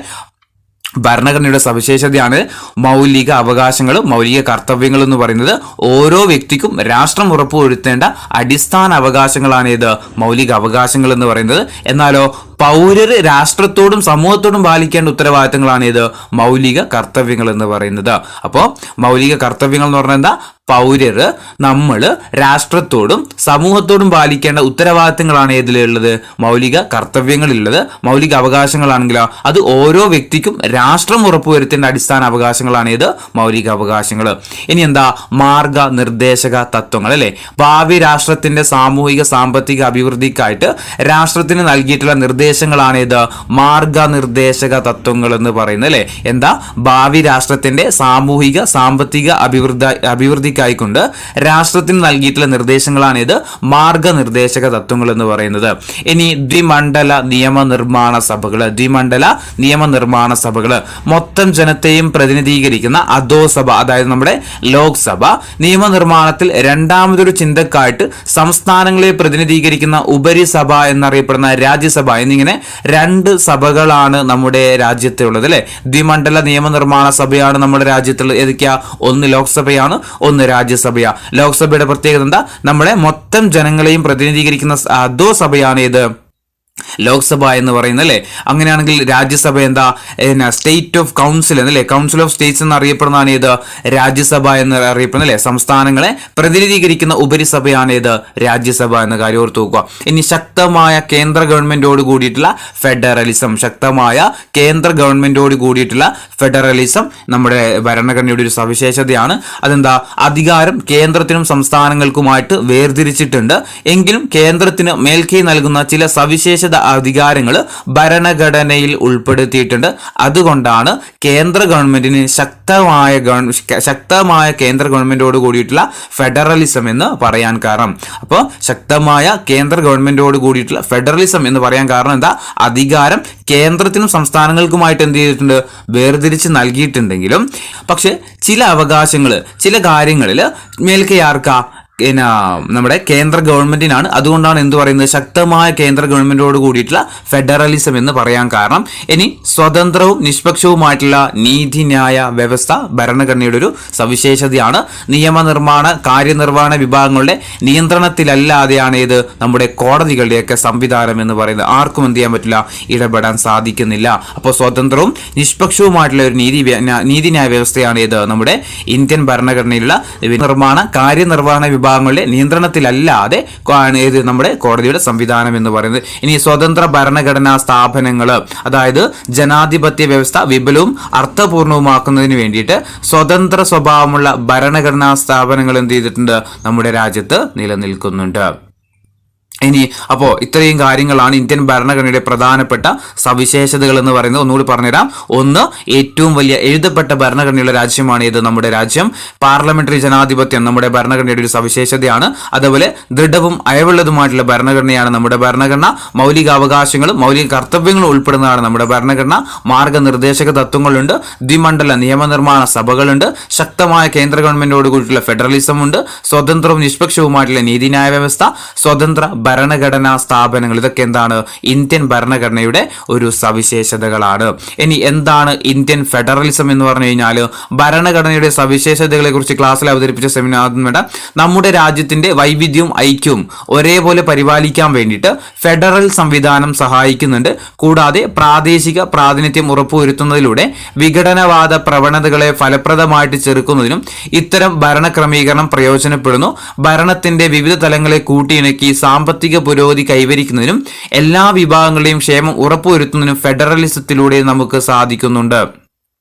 ഭരണഘടനയുടെ സവിശേഷതയാണ് മൗലിക അവകാശങ്ങളും മൗലിക കർത്തവ്യങ്ങൾ എന്ന് പറയുന്നത്. ഓരോ വ്യക്തിക്കും രാഷ്ട്രം ഉറപ്പുവരുത്തേണ്ട അടിസ്ഥാന അവകാശങ്ങളാണ് ഇത് മൗലിക അവകാശങ്ങൾ എന്ന് പറയുന്നത്. എന്നാലോ പൗരര് രാഷ്ട്രത്തോടും സമൂഹത്തോടും പാലിക്കേണ്ട ഉത്തരവാദിത്തങ്ങളാണ് ഇത് മൗലിക കർത്തവ്യങ്ങൾ എന്ന് പറയുന്നത്. അപ്പോൾ മൗലിക കർത്തവ്യങ്ങൾ എന്ന് പറഞ്ഞാൽ എന്താ, പൗരര് നമ്മൾ രാഷ്ട്രത്തോടും സമൂഹത്തോടും പാലിക്കേണ്ട ഉത്തരവാദിത്തങ്ങളാണ് ഇതിലുള്ളത്, മൗലിക കർത്തവ്യങ്ങളിലുള്ളത്. മൗലിക അവകാശങ്ങളാണെങ്കിലോ അത് ഓരോ വ്യക്തിക്കും രാഷ്ട്രം ഉറപ്പുവരുത്തേണ്ട അടിസ്ഥാന അവകാശങ്ങളാണ് ഇത് മൗലിക അവകാശങ്ങൾ. ഇനി എന്താ, മാർഗനിർദ്ദേശക തത്വങ്ങൾ. അല്ലെ, ഭാവി രാഷ്ട്രത്തിന്റെ സാമൂഹിക സാമ്പത്തിക അഭിവൃദ്ധിക്കായിട്ട് രാഷ്ട്രത്തിന് നൽകിയിട്ടുള്ള നിർദ്ദേശങ്ങളാണ് ഇത് മാർഗനിർദ്ദേശക തത്വങ്ങൾ എന്ന് പറയുന്നത്. അല്ലെ, എന്താ, ഭാവി രാഷ്ട്രത്തിന്റെ സാമൂഹിക സാമ്പത്തിക അഭിവൃദ്ധിക്കായിക്കൊണ്ട് രാഷ്ട്രത്തിന് നൽകിയിട്ടുള്ള നിർദ്ദേശങ്ങളാണ് ഇത് മാർഗനിർദ്ദേശക തത്വങ്ങൾ എന്ന് പറയുന്നത്. ഇനി ദ്വിമണ്ഡല നിയമനിർമ്മാണ സഭകൾ മൊത്തം ജനത്തെയും പ്രതിനിധീകരിക്കുന്ന അധോസഭ, അതായത് നമ്മുടെ ലോക്സഭ. നിയമനിർമ്മാണത്തിൽ രണ്ടാമതൊരു ചിന്തക്കായിട്ട് സംസ്ഥാനങ്ങളെ പ്രതിനിധീകരിക്കുന്ന ഉപരിസഭ എന്നറിയപ്പെടുന്ന രാജ്യസഭ എന്നിങ്ങനെ 2 സഭകളാണ് നമ്മുടെ രാജ്യത്തുള്ളത്. അല്ലെ, ദ്വിമണ്ഡല നിയമനിർമ്മാണ സഭയാണ് നമ്മുടെ രാജ്യത്തുള്ളത്. ഏതൊക്കെയാ, ഒന്ന് ലോക്സഭയാണ്, ഒന്ന് രാജ്യസഭയാ. ലോക്സഭയുടെ പ്രത്യേകത എന്താ, നമ്മുടെ മൊത്തം ജനങ്ങളെയും പ്രതിനിധീകരിക്കുന്ന അധോസഭയാണ് ഇത് ലോക്സഭ എന്ന് പറയുന്നത് അല്ലെ. അങ്ങനെയാണെങ്കിൽ രാജ്യസഭ എന്താ, സ്റ്റേറ്റ് ഓഫ് കൗൺസിൽ എന്നല്ലേ, കൗൺസിൽ ഓഫ് സ്റ്റേറ്റ്സ് എന്നറിയപ്പെടുന്നതാണ് ഏത്, രാജ്യസഭ എന്ന് അറിയപ്പെടുന്നത് അല്ലെ. സംസ്ഥാനങ്ങളെ പ്രതിനിധീകരിക്കുന്ന ഉപരിസഭയാണ് ഏത്, രാജ്യസഭ എന്ന കാര്യം ഓർത്തു നോക്കുക. ഇനി ശക്തമായ കേന്ദ്ര ഗവൺമെന്റോട് കൂടിയിട്ടുള്ള ഫെഡറലിസം, ശക്തമായ കേന്ദ്ര ഗവൺമെന്റോട് കൂടിയിട്ടുള്ള ഫെഡറലിസം നമ്മുടെ ഭരണഘടനയുടെ ഒരു സവിശേഷതയാണ്. അതെന്താ, അധികാരം കേന്ദ്രത്തിനും സംസ്ഥാനങ്ങൾക്കുമായിട്ട് വേർതിരിച്ചിട്ടുണ്ട്, എങ്കിലും കേന്ദ്രത്തിന് മേൽക്കൈ നൽകുന്ന ചില സവിശേഷ അധികാരങ്ങൾ ഭരണഘടനയിൽ ഉൾപ്പെടുത്തിയിട്ടുണ്ട്. അതുകൊണ്ടാണ് കേന്ദ്ര ഗവൺമെന്റിന് ശക്തമായ കേന്ദ്ര ഗവൺമെന്റോട് കൂടിയിട്ടുള്ള ഫെഡറലിസം എന്ന് പറയാൻ കാരണം. അപ്പോൾ ശക്തമായ കേന്ദ്ര ഗവൺമെന്റോട് കൂടിയിട്ടുള്ള ഫെഡറലിസം എന്ന് പറയാൻ കാരണം എന്താ, അധികാരം കേന്ദ്രത്തിനും സംസ്ഥാനങ്ങൾക്കുമായിട്ട് എന്ത് ചെയ്തിട്ടുണ്ട്, വേർതിരിച്ച് നൽകിയിട്ടുണ്ടെങ്കിലും പക്ഷെ ചില അവകാശങ്ങൾ, ചില കാര്യങ്ങളിൽ മേൽക്കൈ ആർക്കാ, നമ്മുടെ കേന്ദ്ര ഗവൺമെന്റിനാണ്. അതുകൊണ്ടാണ് എന്ത് പറയുന്നത്, ശക്തമായ കേന്ദ്ര ഗവൺമെന്റോട് കൂടിയിട്ടുള്ള ഫെഡറലിസം എന്ന് പറയാൻ കാരണം. ഇനി സ്വതന്ത്രവും നിഷ്പക്ഷവുമായിട്ടുള്ള നീതിന്യായ വ്യവസ്ഥ ഭരണഘടനയുടെ ഒരു സവിശേഷതയാണ്. നിയമനിർമ്മാണ കാര്യനിർവഹണ വിഭാഗങ്ങളുടെ നിയന്ത്രണത്തിലല്ലാതെയാണ് ഇത് നമ്മുടെ കോടതികളുടെയൊക്കെ സംവിധാനം എന്ന് പറയുന്നത്. ആർക്കും എന്ത് ചെയ്യാൻ പറ്റില്ല, ഇടപെടാൻ സാധിക്കുന്നില്ല. അപ്പോൾ സ്വതന്ത്രവും നിഷ്പക്ഷവുമായിട്ടുള്ള ഒരു നീതിന്യായ വ്യവസ്ഥയാണ് ഇത് നമ്മുടെ ഇന്ത്യൻ ഭരണഘടനയിലുള്ള നിർമ്മാണ കാര്യനിർവഹണ വിഭാഗങ്ങളുടെ നിയന്ത്രണത്തിലല്ലാതെ ഇത് നമ്മുടെ കോടതിയുടെ സംവിധാനം എന്ന് പറയുന്നത്. ഇനി സ്വതന്ത്ര ഭരണഘടനാ സ്ഥാപനങ്ങൾ, അതായത് ജനാധിപത്യ വ്യവസ്ഥ വിപുലവും അർത്ഥപൂർണവുമാക്കുന്നതിന് വേണ്ടിയിട്ട് സ്വതന്ത്ര സ്വഭാവമുള്ള ഭരണഘടനാ സ്ഥാപനങ്ങൾ എന്ത് ചെയ്തിട്ടുണ്ട്, നമ്മുടെ രാജ്യത്ത് നിലനിൽക്കുന്നുണ്ട്. ഇനി അപ്പോൾ ഇത്രയും കാര്യങ്ങളാണ് ഇന്ത്യൻ ഭരണഘടനയുടെ പ്രധാനപ്പെട്ട സവിശേഷതകൾ എന്ന് പറയുന്നത്. ഒന്നുകൂടി പറഞ്ഞുതരാം. ഒന്ന്, ഏറ്റവും വലിയ എഴുതപ്പെട്ട ഭരണഘടനയുള്ള രാജ്യമാണ് ഇത് നമ്മുടെ രാജ്യം. പാർലമെന്ററി ജനാധിപത്യം നമ്മുടെ ഭരണഘടനയുടെ ഒരു സവിശേഷതയാണ്. അതുപോലെ ദൃഢവും അയവുള്ളതുമായിട്ടുള്ള ഭരണഘടനയാണ് നമ്മുടെ ഭരണഘടന. മൗലിക അവകാശങ്ങളും മൗലിക കർത്തവ്യങ്ങളും ഉൾപ്പെടുന്നതാണ് നമ്മുടെ ഭരണഘടന. മാർഗനിർദ്ദേശക തത്വങ്ങളുണ്ട്, ദ്വിമണ്ഡല നിയമനിർമ്മാണ സഭകളുണ്ട്, ശക്തമായ കേന്ദ്ര ഗവൺമെന്റോട് കൂടിയിട്ടുള്ള ഫെഡറലിസം ഉണ്ട്, സ്വതന്ത്രവും നിഷ്പക്ഷവുമായിട്ടുള്ള നീതിന്യായ വ്യവസ്ഥ, സ്വതന്ത്ര ഭരണഘടനാ സ്ഥാപനങ്ങൾ. ഇതൊക്കെ എന്താണ്, ഇന്ത്യൻ ഭരണഘടനയുടെ ഒരു സവിശേഷതകളാണ്. ഇനി എന്താണ് ഇന്ത്യൻ ഫെഡറലിസം എന്ന് പറഞ്ഞു കഴിഞ്ഞാൽ, ഭരണഘടനയുടെ സവിശേഷതകളെ കുറിച്ച് ക്ലാസ്സിൽ അവതരിപ്പിച്ച സെമിനാർ നമ്മുടെ രാജ്യത്തിന്റെ വൈവിധ്യവും ഐക്യവും ഒരേപോലെ പരിപാലിക്കാൻ വേണ്ടിയിട്ട് ഫെഡറൽ സംവിധാനം സഹായിക്കുന്നുണ്ട്. കൂടാതെ പ്രാദേശിക പ്രാതിനിധ്യം ഉറപ്പുവരുത്തുന്നതിലൂടെ വിഘടനവാദ പ്രവണതകളെ ഫലപ്രദമായിട്ട് ചെറുക്കുന്നതിനും ഇത്തരം ഭരണക്രമീകരണം പ്രയോജനപ്പെടുന്നു. ഭരണത്തിന്റെ വിവിധ തലങ്ങളെ കൂട്ടിയിണക്കി സാമ്പത്തിക പുരോഗതി കൈവരിക്കുന്നതിനും എല്ലാ വിഭാഗങ്ങളുടെയും ക്ഷേമം ഉറപ്പുവരുത്തുന്നതിനും ഫെഡറലിസത്തിലൂടെ നമുക്ക് സാധിക്കുന്നുണ്ട്.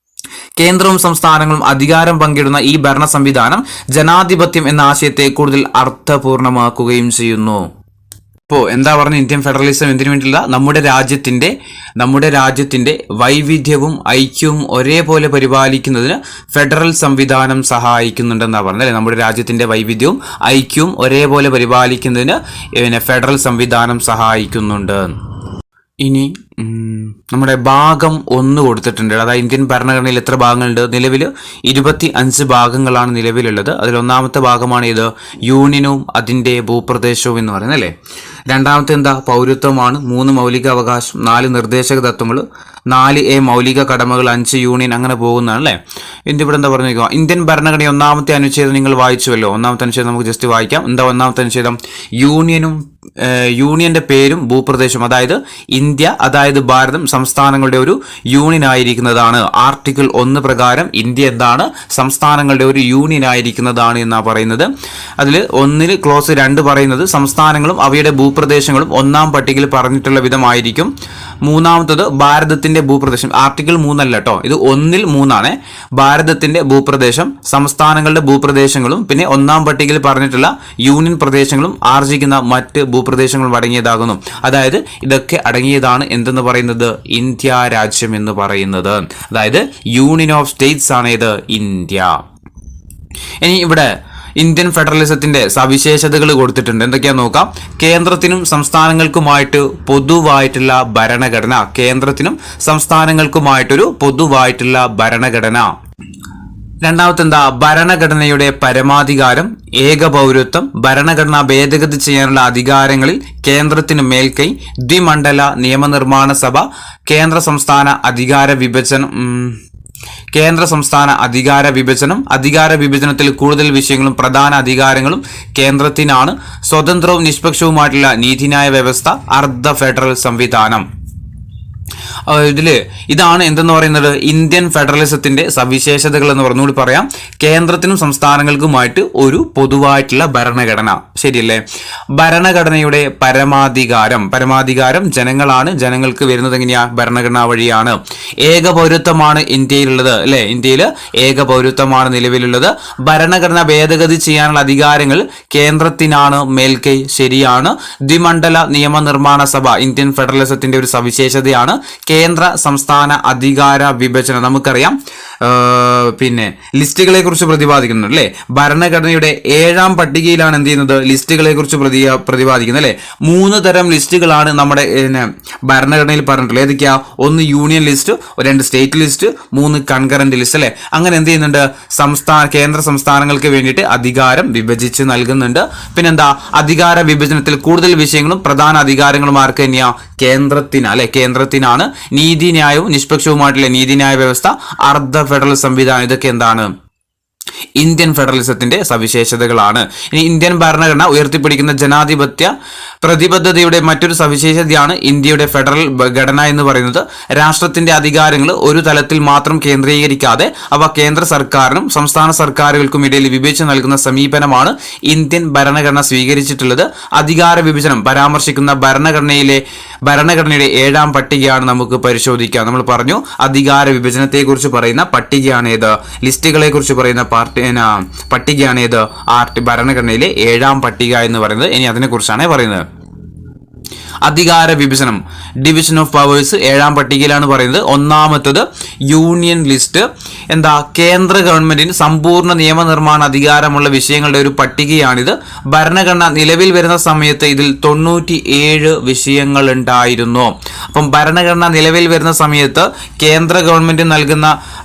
കേന്ദ്രവും സംസ്ഥാനങ്ങളും അധികാരം പങ്കിടുന്ന ഈ ഭരണ സംവിധാനം ജനാധിപത്യം എന്ന ആശയത്തെ കൂടുതൽ അർത്ഥപൂർണമാക്കുകയും ചെയ്യുന്നു. ഇപ്പോൾ എന്താ പറഞ്ഞ ഇന്ത്യൻ ഫെഡറലിസം എന്തിനു വേണ്ടിയില്ല, നമ്മുടെ രാജ്യത്തിന്റെ വൈവിധ്യവും ഐക്യവും ഒരേപോലെ പരിപാലിക്കുന്നതിന് ഫെഡറൽ സംവിധാനം സഹായിക്കുന്നുണ്ടെന്നാണ് പറഞ്ഞത് അല്ലെ. നമ്മുടെ രാജ്യത്തിന്റെ വൈവിധ്യവും ഐക്യവും ഒരേപോലെ പരിപാലിക്കുന്നതിന് ഫെഡറൽ സംവിധാനം സഹായിക്കുന്നുണ്ട്. ഇനി നമ്മുടെ ഭാഗം 1 കൊടുത്തിട്ടുണ്ട്. അതായത് ഇന്ത്യൻ ഭരണഘടനയിൽ എത്ര ഭാഗങ്ങളുണ്ട്, നിലവിൽ 25 ഭാഗങ്ങളാണ് നിലവിലുള്ളത്. അതിൽ ഒന്നാമത്തെ ഭാഗമാണ് ഇത് യൂണിയനും അതിൻ്റെ ഭൂപ്രദേശവും എന്ന് പറയുന്നത് അല്ലേ. രണ്ടാമത്തെ എന്താ, പൗരത്വമാണ്. 3 മൗലിക അവകാശം, 4 നിർദ്ദേശക തത്വങ്ങൾ, 4A മൗലിക കടമകൾ, 5 യൂണിയൻ, അങ്ങനെ പോകുന്നതാണ് അല്ലേ. ഇവിടെ എന്താ പറഞ്ഞിരിക്കുക, ഇന്ത്യൻ ഭരണഘടന ഒന്നാമത്തെ അനുച്ഛേദം നിങ്ങൾ വായിച്ചുവല്ലോ. ഒന്നാമത്തെ അനുച്ഛേദം നമുക്ക് ജസ്റ്റ് വായിക്കാം. എന്താ ഒന്നാമത്തെ അനുച്ഛേദം, യൂണിയന്റെ പേരും ഭൂപ്രദേശവും, അതായത് ഇന്ത്യ, അതായത് ഭാരതം സംസ്ഥാനങ്ങളുടെ ഒരു യൂണിയൻ ആയിരിക്കുന്നതാണ്. ആർട്ടിക്കിൾ 1 പ്രകാരം ഇന്ത്യ എന്താണ്, സംസ്ഥാനങ്ങളുടെ ഒരു യൂണിയൻ ആയിരിക്കുന്നതാണ് എന്നാണ് പറയുന്നത്. അതിൽ 1 ക്ലോസ് 2 പറയുന്നത് സംസ്ഥാനങ്ങളും അവയുടെ ഭൂപ്രദേശങ്ങളും 1-ാം പട്ടികയിൽ പറഞ്ഞിട്ടുള്ള വിധമായിരിക്കും. മൂന്നാമത്തത് ഭാരതത്തിന്റെ ഭൂപ്രദേശം, ആർട്ടിക്കിൾ 3 അല്ല കേട്ടോ, ഇത് 1-ൽ 3 ഭാരതത്തിന്റെ ഭൂപ്രദേശം, സംസ്ഥാനങ്ങളുടെ ഭൂപ്രദേശങ്ങളും പിന്നെ 1-ാം പട്ടികയിൽ പറഞ്ഞിട്ടുള്ള യൂണിയൻ പ്രദേശങ്ങളും ആർജിക്കുന്ന മറ്റ് ഭൂപ്രദേശങ്ങളും അടങ്ങിയതാകുന്നു. അതായത് ഇതൊക്കെ അടങ്ങിയതാണ് എന്തെന്ന് പറയുന്നത്, ഇന്ത്യ രാജ്യം എന്ന് പറയുന്നത്. അതായത് യൂണിയൻ ഓഫ് സ്റ്റേറ്റ്സ് ആണ് ഇത് ഇന്ത്യ. ഇനി ഇവിടെ ഇന്ത്യൻ ഫെഡറലിസത്തിന്റെ സവിശേഷതകൾ കൊടുത്തിട്ടുണ്ട്. എന്തൊക്കെയാന്ന് നോക്കാം. കേന്ദ്രത്തിനും സംസ്ഥാനങ്ങൾക്കുമായിട്ട് പൊതുവായിട്ടുള്ള ഭരണഘടന, കേന്ദ്രത്തിനും സംസ്ഥാനങ്ങൾക്കുമായിട്ടൊരു പൊതുവായിട്ടുള്ള ഭരണഘടന. രണ്ടാമത്തെ എന്താ, ഭരണഘടനയുടെ പരമാധികാരം, ഏകപൗരത്വം, ഭരണഘടന ഭേദഗതി ചെയ്യാനുള്ള അധികാരങ്ങളിൽ കേന്ദ്രത്തിന് മേൽക്കൈ, ദ്വിമണ്ഡല നിയമനിർമ്മാണ സഭ, കേന്ദ്ര സംസ്ഥാന അധികാര വിഭജനം, കേന്ദ്ര സംസ്ഥാന അധികാര വിഭജനത്തിൽ കൂടുതൽ വിഷയങ്ങളും പ്രധാന അധികാരങ്ങളും കേന്ദ്രത്തിനാണ്. സ്വതന്ത്രവും നിഷ്പക്ഷവുമായിട്ടുള്ള നീതിന്യായ വ്യവസ്ഥ, അർദ്ധ ഫെഡറൽ സംവിധാനം. ഇതാണ് എന്തെന്ന് പറയുന്നത് ഇന്ത്യൻ ഫെഡറലിസത്തിന്റെ സവിശേഷതകൾ എന്ന് പറഞ്ഞുകൂടി പറയാം. കേന്ദ്രത്തിനും സംസ്ഥാനങ്ങൾക്കുമായിട്ട് ഒരു പൊതുവായിട്ടുള്ള ഭരണഘടന, ശരിയല്ലേ? ഭരണഘടനയുടെ പരമാധികാരം ജനങ്ങളാണ്. ജനങ്ങൾക്ക് വരുന്നത് എങ്ങനെയാ? ഭരണഘടന വഴിയാണ്. ഏക പൗരത്വമാണ് ഇന്ത്യയിലുള്ളത്, അല്ലെ? ഇന്ത്യയിൽ ഏക പൗരത്വമാണ് നിലവിലുള്ളത്. ഭരണഘടന ഭേദഗതി ചെയ്യാനുള്ള അധികാരങ്ങൾ കേന്ദ്രത്തിനാണ് മേൽക്കൈ, ശരിയാണ്. ദ്വിമണ്ഡല നിയമനിർമ്മാണ സഭ ഇന്ത്യൻ ഫെഡറലിസത്തിന്റെ ഒരു സവിശേഷതയാണ്. കേന്ദ്ര സംസ്ഥാന അധികാര വിഭജനം നമുക്കറിയാം. പിന്നെ ലിസ്റ്റുകളെ കുറിച്ച് പ്രതിപാദിക്കുന്നു, അല്ലെ? ഭരണഘടനയുടെ 7ാം പട്ടികയിലാണ് എന്ത് ചെയ്യുന്നത്? ലിസ്റ്റുകളെ കുറിച്ച് പ്രതിപാദിക്കുന്നത്, അല്ലെ? 3 തരം ലിസ്റ്റുകളാണ് നമ്മുടെ ഭരണഘടനയിൽ പറഞ്ഞിട്ടുള്ളത്. ഏതൊക്കെയാ? 1 union list, 2 state list, 3 concurrent list, അല്ലെ? അങ്ങനെ എന്ത് ചെയ്യുന്നുണ്ട്? കേന്ദ്ര സംസ്ഥാനങ്ങൾക്ക് വേണ്ടിയിട്ട് അധികാരം വിഭജിച്ച് നൽകുന്നുണ്ട്. പിന്നെന്താ? അധികാര വിഭജനത്തിൽ കൂടുതൽ വിഷയങ്ങളും പ്രധാന അധികാരങ്ങളും ആർക്ക് തന്നെയാ? കേന്ദ്രത്തിനാണ്. നീതിന്യായവും നിഷ്പക്ഷവുമായിട്ടുള്ള നീതിന്യായ വ്യവസ്ഥ, അർദ്ധ ഫെഡറൽ സംവിധാനം, ഇതൊക്കെ എന്താണ്? ഇന്ത്യൻ ഫെഡറലിസത്തിന്റെ സവിശേഷതകളാണ്. ഇനി ഇന്ത്യൻ ഭരണഘടന ഉയർത്തിപ്പിടിക്കുന്ന ജനാധിപത്യ പ്രതിബദ്ധതയുടെ മറ്റൊരു സവിശേഷതയാണ് ഇന്ത്യയുടെ ഫെഡറൽ ഘടന എന്ന് പറയുന്നത്. രാഷ്ട്രത്തിന്റെ അധികാരങ്ങൾ ഒരു തലത്തിൽ മാത്രം കേന്ദ്രീകരിക്കാതെ അവ കേന്ദ്ര സർക്കാരിനും സംസ്ഥാന സർക്കാരുകൾക്കും ഇടയിൽ വിഭജിച്ച് നൽകുന്ന സമീപനമാണ് ഇന്ത്യൻ ഭരണഘടന സ്വീകരിച്ചിട്ടുള്ളത്. അധികാര വിഭജനം പരാമർശിക്കുന്ന ഭരണഘടനയുടെ 7ാം പട്ടികയാണ് നമുക്ക് പരിശോധിക്കാം. നമ്മൾ പറഞ്ഞു അധികാര വിഭജനത്തെ കുറിച്ച് പറയുന്ന പട്ടികയാണ് ഏത്? ലിസ്റ്റുകളെ കുറിച്ച് പറയുന്ന പട്ടികയാണ് ഏത്? ഭരണഘടനയിലെ 7ാം പട്ടിക എന്ന് പറയുന്നത്. ഇനി അതിനെ കുറിച്ചാണ് പറയുന്നത്. അധികാര വിഭജനം, ഡിവിഷൻ ഓഫ് പവേഴ്സ് 7ാം പട്ടികയിലാണ് പറയുന്നത്. ഒന്നാമത്തത് യൂണിയൻ ലിസ്റ്റ്. എന്താ? കേന്ദ്ര ഗവൺമെന്റിന് സമ്പൂർണ്ണ നിയമനിർമ്മാണ അധികാരമുള്ള വിഷയങ്ങളുടെ ഒരു പട്ടികയാണിത്. ഭരണഘടന നിലവിൽ വരുന്ന സമയത്ത് ഇതിൽ 97 വിഷയങ്ങൾ ഉണ്ടായിരുന്നു. അപ്പം ഭരണഘടന നിലവിൽ വരുന്ന സമയത്ത് കേന്ദ്ര ഗവൺമെന്റ്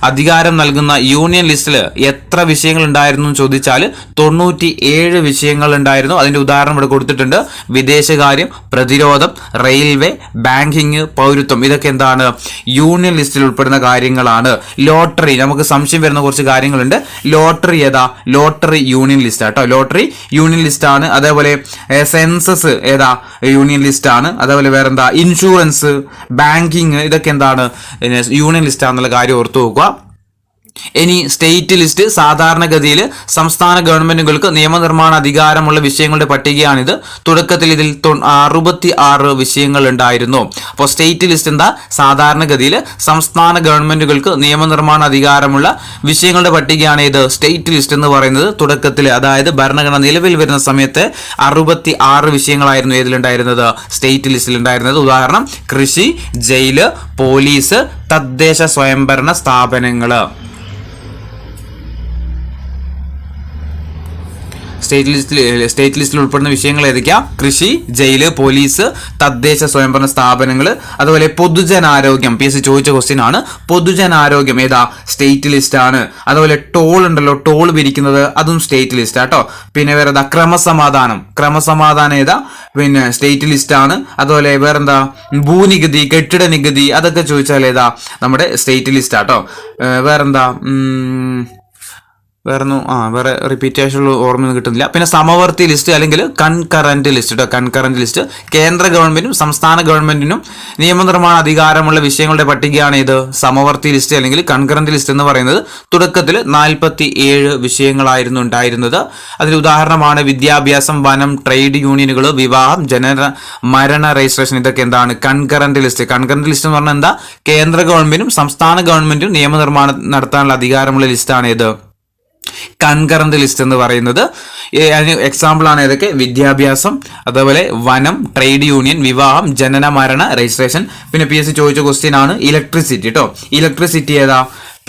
അധികാരം നൽകുന്ന യൂണിയൻ ലിസ്റ്റിൽ എത്ര വിഷയങ്ങൾ ഉണ്ടായിരുന്നു എന്ന് ചോദിച്ചാൽ 97 വിഷയങ്ങൾ ഉണ്ടായിരുന്നു. അതിന്റെ ഉദാഹരണം ഇവിടെ കൊടുത്തിട്ടുണ്ട്. വിദേശകാര്യം, പ്രതിരോധം, റെയിൽവേ, ബാങ്കിങ്, പൗരത്വം, ഇതൊക്കെ എന്താണ്? യൂണിയൻ ലിസ്റ്റിൽ ഉൾപ്പെടുന്ന കാര്യങ്ങളാണ്. ലോട്ടറി, നമുക്ക് സംശയം വരുന്ന കുറച്ച് കാര്യങ്ങളുണ്ട്. ലോട്ടറി ഏതാ? ലോട്ടറി യൂണിയൻ ലിസ്റ്റ് ആട്ടോ. ലോട്ടറി യൂണിയൻ ലിസ്റ്റ് ആണ്. അതേപോലെ സെൻസസ് ഏതാ? യൂണിയൻ ലിസ്റ്റ് ആണ്. അതേപോലെ വേറെന്താ? ഇൻഷുറൻസ്, ബാങ്കിങ്, ഇതൊക്കെ എന്താണ്? യൂണിയൻ ലിസ്റ്റ് ആണെന്നുള്ള കാര്യം ഓർത്തു നോക്കുക. ഇനി സ്റ്റേറ്റ് ലിസ്റ്റ് സാധാരണഗതിയിൽ സംസ്ഥാന ഗവൺമെന്റുകൾക്ക് നിയമനിർമ്മാണ അധികാരമുള്ള വിഷയങ്ങളുടെ പട്ടികയാണിത്. തുടക്കത്തിൽ ഇതിൽ 66 വിഷയങ്ങൾ ഉണ്ടായിരുന്നു. അപ്പോൾ സ്റ്റേറ്റ് ലിസ്റ്റ് എന്താ? സാധാരണഗതിയിൽ സംസ്ഥാന ഗവൺമെന്റുകൾക്ക് നിയമനിർമ്മാണ അധികാരമുള്ള വിഷയങ്ങളുടെ പട്ടികയാണ് ഇത് സ്റ്റേറ്റ് ലിസ്റ്റ് എന്ന് പറയുന്നത്. തുടക്കത്തിൽ, അതായത് ഭരണഘടന നിലവിൽ വരുന്ന സമയത്ത് 66 വിഷയങ്ങളായിരുന്നു ഏതിലുണ്ടായിരുന്നത്? സ്റ്റേറ്റ് ലിസ്റ്റിൽ ഉണ്ടായിരുന്നത്. ഉദാഹരണം: കൃഷി, ജയില്, പോലീസ്, തദ്ദേശ സ്വയംഭരണ സ്ഥാപനങ്ങള്. സ്റ്റേറ്റ് ലിസ്റ്റിൽ ഉൾപ്പെടുന്ന വിഷയങ്ങൾ ഏതൊക്കെയാ? കൃഷി, ജയില്, പോലീസ്, തദ്ദേശ സ്വയംഭരണ സ്ഥാപനങ്ങൾ. അതുപോലെ പൊതുജനാരോഗ്യം, PSC ചോദിച്ച ക്വസ്റ്റ്യൻ ആണ്. പൊതുജനാരോഗ്യം ഏതാ? സ്റ്റേറ്റ് ലിസ്റ്റ് ആണ്. അതുപോലെ ടോൾ ഉണ്ടല്ലോ, ടോൾ പിരിക്കുന്നത്, അതും സ്റ്റേറ്റ് ലിസ്റ്റ് ആട്ടോ. പിന്നെ വേറെ ഏതാ? ക്രമസമാധാനം ഏതാ? പിന്നെ സ്റ്റേറ്റ് ലിസ്റ്റ് ആണ്. അതുപോലെ വേറെന്താ? ഭൂനികുതി, കെട്ടിട നികുതി, അതൊക്കെ ചോദിച്ചാൽ ഏതാ? നമ്മുടെ സ്റ്റേറ്റ് ലിസ്റ്റ് ആട്ടോ. വേറെന്താ? വേറെ റിപ്പീറ്റേഷൻ ഓർമ്മ കിട്ടുന്നില്ല. പിന്നെ സമവർത്തി ലിസ്റ്റ് അല്ലെങ്കിൽ കൺകറന്റ് ലിസ്റ്റ്. കേന്ദ്ര ഗവൺമെന്റിനും സംസ്ഥാന ഗവൺമെന്റിനും നിയമനിർമ്മാണ അധികാരമുള്ള വിഷയങ്ങളുടെ പട്ടികയാണ് ഇത് സമവർത്തി ലിസ്റ്റ് അല്ലെങ്കിൽ കൺകറന്റ് ലിസ്റ്റ് എന്ന് പറയുന്നത്. തുടക്കത്തിൽ 47 വിഷയങ്ങളായിരുന്നു ഉണ്ടായിരുന്നത്. അതിന് ഉദാഹരണമാണ് വിദ്യാഭ്യാസം, വനം, ട്രേഡ് യൂണിയനുകൾ, വിവാഹം, ജനന മരണ രജിസ്ട്രേഷൻ. ഇതൊക്കെ എന്താണ്? Concurrent list. കൺകറന്റ് ലിസ്റ്റ് എന്ന് പറഞ്ഞാൽ എന്താ? കേന്ദ്ര ഗവൺമെന്റും സംസ്ഥാന ഗവൺമെന്റും നിയമനിർമ്മാണം നടത്താനുള്ള അധികാരമുള്ള ലിസ്റ്റാണ് ഇത് കൺകറന്റ് ലിസ്റ്റ് എന്ന് പറയുന്നത്. അതിന് എക്സാമ്പിൾ ആണ് ഏതൊക്കെ? വിദ്യാഭ്യാസം, അതുപോലെ വനം, ട്രേഡ് യൂണിയൻ, വിവാഹം, ജനന മരണ രജിസ്ട്രേഷൻ. പിന്നെ PSC ചോദിച്ച ക്വസ്റ്റ്യൻ ആണ് ഇലക്ട്രിസിറ്റി കേട്ടോ. ഇലക്ട്രിസിറ്റി ഏതാ?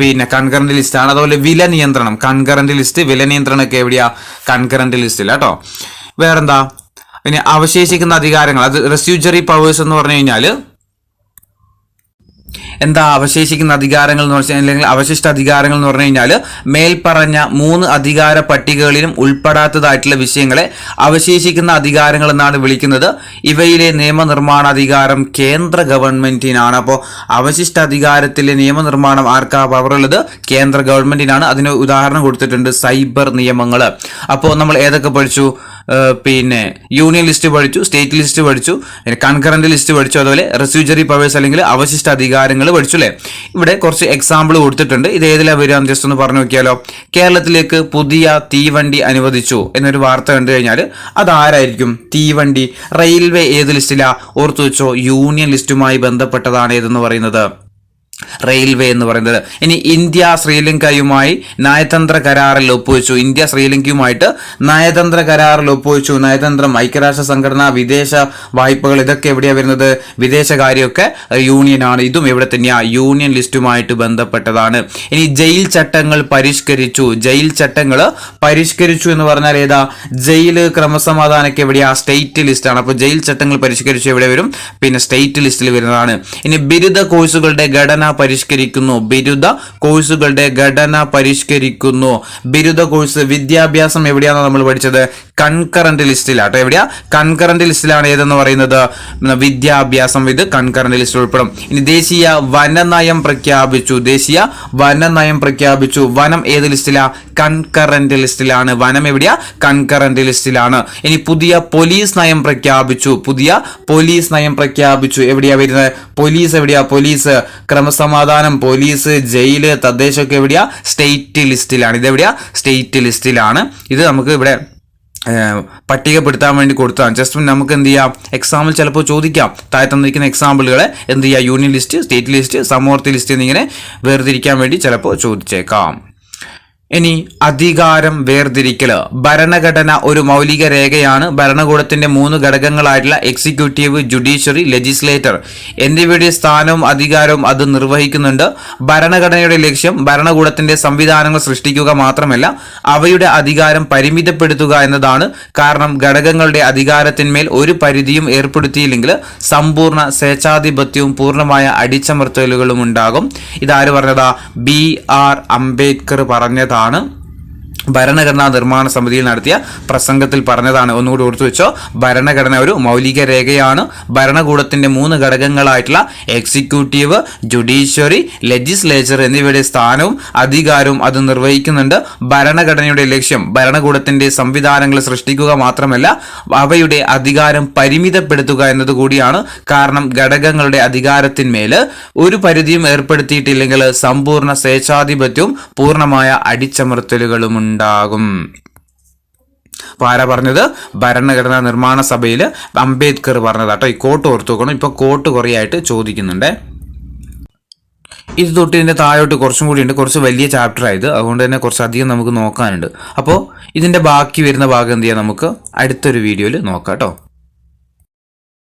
പിന്നെ കൺകറന്റ് ലിസ്റ്റ് ആണ്. അതുപോലെ വില നിയന്ത്രണം, കൺകറന്റ് ലിസ്റ്റ്. വില നിയന്ത്രണം ഒക്കെ എവിടെയാ? കൺകറന്റ് ലിസ്റ്റിൽ കേട്ടോ. വേറെന്താ? പിന്നെ അവശേഷിക്കുന്ന അധികാരങ്ങൾ, അത് റെസ്യൂജറി പവേഴ്സ് എന്ന് പറഞ്ഞു കഴിഞ്ഞാൽ എന്താ അവശേഷിക്കുന്ന അധികാരങ്ങൾ എന്ന് വെച്ചാൽ അല്ലെങ്കിൽ അവശിഷ്ട അധികാരങ്ങൾ എന്ന് പറഞ്ഞു കഴിഞ്ഞാൽ മേൽപ്പറഞ്ഞ 3 അധികാര പട്ടികകളിലും ഉൾപ്പെടാത്തതായിട്ടുള്ള വിഷയങ്ങളെ അവശേഷിക്കുന്ന അധികാരങ്ങൾ എന്നാണ് വിളിക്കുന്നത്. ഇവയിലെ നിയമനിർമ്മാണ അധികാരം കേന്ദ്ര ഗവൺമെന്റിനാണ്. അപ്പോൾ അവശിഷ്ട അധികാരത്തിലെ നിയമനിർമ്മാണം ആർക്കാ പവറുള്ളത്? കേന്ദ്ര ഗവൺമെന്റിനാണ്. അതിന് ഉദാഹരണം കൊടുത്തിട്ടുണ്ട് സൈബർ നിയമങ്ങൾ. അപ്പോൾ നമ്മൾ ഏതൊക്കെ പഠിച്ചു? പിന്നെ യൂണിയൻ ലിസ്റ്റ് പഠിച്ചു, സ്റ്റേറ്റ് ലിസ്റ്റ് പഠിച്ചു, കൺകറന്റ് ലിസ്റ്റ് പഠിച്ചു, അതുപോലെ റെസ്യൂജറി പവേഴ്സ് അല്ലെങ്കിൽ അവശിഷ്ട അധികാരങ്ങൾ പഠിച്ചു അല്ലേ. ഇവിടെ കുറച്ച് എക്സാമ്പിൾ കൊടുത്തിട്ടുണ്ട്. ഇത് ഏതിലാണ് വരിക ജസ്റ്റ് ഒന്ന് പറഞ്ഞു നോക്കിയാലോ. കേരളത്തിലേക്ക് പുതിയ തീവണ്ടി അനുവദിച്ചു എന്നൊരു വാർത്ത കണ്ടു കഴിഞ്ഞാൽ അതാരായിരിക്കും? തീവണ്ടി. റെയിൽവേ ഏത് ലിസ്റ്റിലാ? ഓർത്തു വെച്ചോ, യൂണിയൻ ലിസ്റ്റുമായി ബന്ധപ്പെട്ടതാണ് ഏതെന്ന് പറയുന്നത് റെയിൽവേ എന്ന് പറയുന്നത്. ഇനി ഇന്ത്യ ശ്രീലങ്കയുമായി നയതന്ത്ര കരാറിൽ ഒപ്പുവെച്ചു. ഇന്ത്യ ശ്രീലങ്കയുമായിട്ട് നയതന്ത്ര കരാറിൽ ഒപ്പുവെച്ചു. നയതന്ത്രം, ഐക്യരാഷ്ട്ര സംഘടന, വിദേശ വായ്പകൾ, ഇതൊക്കെ എവിടെയാ വരുന്നത്? വിദേശകാര്യമൊക്കെ യൂണിയനാണ്. ഇതും എവിടെ തന്നെയാ? യൂണിയൻ ലിസ്റ്റുമായിട്ട് ബന്ധപ്പെട്ടതാണ്. ഇനി ജയിൽ ചട്ടങ്ങൾ പരിഷ്കരിച്ചു. ജയിൽ ചട്ടങ്ങൾ പരിഷ്കരിച്ചു എന്ന് പറഞ്ഞാൽ ഏതാ? ജയിൽ ക്രമസമാധാനമൊക്കെ എവിടെയാ? സ്റ്റേറ്റ് ലിസ്റ്റാണ്. അപ്പോൾ ജയിൽ ചട്ടങ്ങൾ പരിഷ്കരിച്ചു എവിടെ വരും? പിന്നെ സ്റ്റേറ്റ് ലിസ്റ്റിൽ വരുന്നതാണ്. ഇനി ബിരുദ കോഴ്സുകളുടെ ഘടന പരിഷ്കരിക്കുന്നു. ബിരുദ കോഴ്സുകളുടെ ഘടന പരിഷ്കരിക്കുന്നു. ബിരുദ കോഴ്സ് വിദ്യാഭ്യാസം എവിടെയാണ് നമ്മൾ പഠിച്ചത്? കൺകറന്റ് ലിസ്റ്റിലാട്ടോ. എവിടെയാ? കൺകറന്റ് ലിസ്റ്റിലാണ് ഏതെന്ന് പറയുന്നത് വിദ്യാഭ്യാസം. ഇത് കൺകറന്റ് ലിസ്റ്റിൽ ഉൾപ്പെടും. ഇനി ദേശീയ വനനയം പ്രഖ്യാപിച്ചു. ദേശീയ വനനയം പ്രഖ്യാപിച്ചു. വനം ഏത് ലിസ്റ്റിലാ? കൺകറന്റ് ലിസ്റ്റിലാണ്. വനം എവിടെയാ? കൺകറന്റ് ലിസ്റ്റിലാണ്. ഇനി പുതിയ പോലീസ് നയം പ്രഖ്യാപിച്ചു. പുതിയ പോലീസ് നയം പ്രഖ്യാപിച്ചു. എവിടെയാ വരുന്നത്? പോലീസ് എവിടെയാ? പോലീസ്, ക്രമസമാധാനം, പോലീസ്, ജയില്, തദ്ദേശമൊക്കെ എവിടെയാ? സ്റ്റേറ്റ് ലിസ്റ്റിലാണ്. ഇതെവിടെയാ? സ്റ്റേറ്റ് ലിസ്റ്റിലാണ്. ഇത് നമുക്ക് ഇവിടെ പട്ടികപ്പെടുത്താൻ വേണ്ടി കൊടുത്തതാണ്. ജസ്റ്റ് നമുക്ക് എന്ത് ചെയ്യാം? എക്സാമ്പിൾ ചിലപ്പോൾ ചോദിക്കാം. താഴെ തന്നിരിക്കുന്ന എക്സാമ്പിളുകളെ എന്ത് ചെയ്യുക? യൂണിയൻ ലിസ്റ്റ്, സ്റ്റേറ്റ് ലിസ്റ്റ്, സമവർത്തി ലിസ്റ്റ് എന്നിങ്ങനെ വേർതിരിക്കാൻ വേണ്ടി ചിലപ്പോൾ ചോദിച്ചേക്കാം. ഇനി അധികാരം വേർതിരിക്കൽ. ഭരണഘടന ഒരു മൗലിക രേഖയാണ്. ഭരണകൂടത്തിന്റെ 3 ഘടകങ്ങളായിട്ടുള്ള എക്സിക്യൂട്ടീവ്, ജുഡീഷ്യറി, ലെജിസ്ലേറ്റർ എന്നിവയുടെ സ്ഥാനവും അധികാരവും അത് നിർവഹിക്കുന്നുണ്ട്. ഭരണഘടനയുടെ ലക്ഷ്യം ഭരണകൂടത്തിന്റെ സംവിധാനങ്ങൾ സൃഷ്ടിക്കുക മാത്രമല്ല അവയുടെ അധികാരം പരിമിതപ്പെടുത്തുക എന്നതാണ്. കാരണം ഘടകങ്ങളുടെ അധികാരത്തിന്മേൽ ഒരു പരിധിയും ഏർപ്പെടുത്തിയില്ലെങ്കിൽ സമ്പൂർണ്ണ സ്വേച്ഛാധിപത്യവും പൂർണ്ണമായ അടിച്ചമർത്തലുകളും ഉണ്ടാകും. ഇതാര് പറഞ്ഞതാ? BR അംബേദ്കർ പറഞ്ഞതാണ്. ഭരണഘടനാ നിർമ്മാണ സമിതിയിൽ നടത്തിയ പ്രസംഗത്തിൽ പറഞ്ഞതാണ്. ഒന്നുകൂടി ഓർത്തു വെച്ചോ. ഭരണഘടന ഒരു മൗലിക രേഖയാണ്. ഭരണകൂടത്തിന്റെ 3 ഘടകങ്ങളായിട്ടുള്ള എക്സിക്യൂട്ടീവ്, ജുഡീഷ്യറി, ലെജിസ്ലേച്ചർ എന്നിവയുടെ സ്ഥാനവും അധികാരവും അത് നിർവഹിക്കുന്നുണ്ട്. ഭരണഘടനയുടെ ലക്ഷ്യം ഭരണകൂടത്തിന്റെ സംവിധാനങ്ങൾ സൃഷ്ടിക്കുക മാത്രമല്ല അവയുടെ അധികാരം പരിമിതപ്പെടുത്തുക എന്നതുകൂടിയാണ്. കാരണം ഘടകങ്ങളുടെ അധികാരത്തിന്മേൽ ഒരു പരിധിയും ഏർപ്പെടുത്തിയിട്ടില്ലെങ്കിൽ സമ്പൂർണ്ണ സ്വേച്ഛാധിപത്യവും പൂർണ്ണമായ അടിച്ചമർത്തലുകളും ഉണ്ടാകും. അപ്പൊ ആരാ പറഞ്ഞത്? ഭരണഘടനാ നിർമ്മാണ സഭയിൽ അംബേദ്കർ പറഞ്ഞതാട്ടോ. ഈ കോട്ട് ഓർത്തു നോക്കണം. ഇപ്പൊ കോട്ട് കുറേ ആയിട്ട് ചോദിക്കുന്നുണ്ട്. ഇത് തൊട്ട് ഇതിന്റെ താഴോട്ട് കുറച്ചും കൂടി ഉണ്ട്. കുറച്ച് വലിയ ചാപ്റ്റർ ആയത്, അതുകൊണ്ട് തന്നെ കുറച്ചധികം നമുക്ക് നോക്കാനുണ്ട്. അപ്പോൾ ഇതിന്റെ ബാക്കി വരുന്ന ഭാഗം എന്ത് ചെയ്യാം? നമുക്ക് അടുത്തൊരു വീഡിയോയിൽ നോക്കാം കേട്ടോ.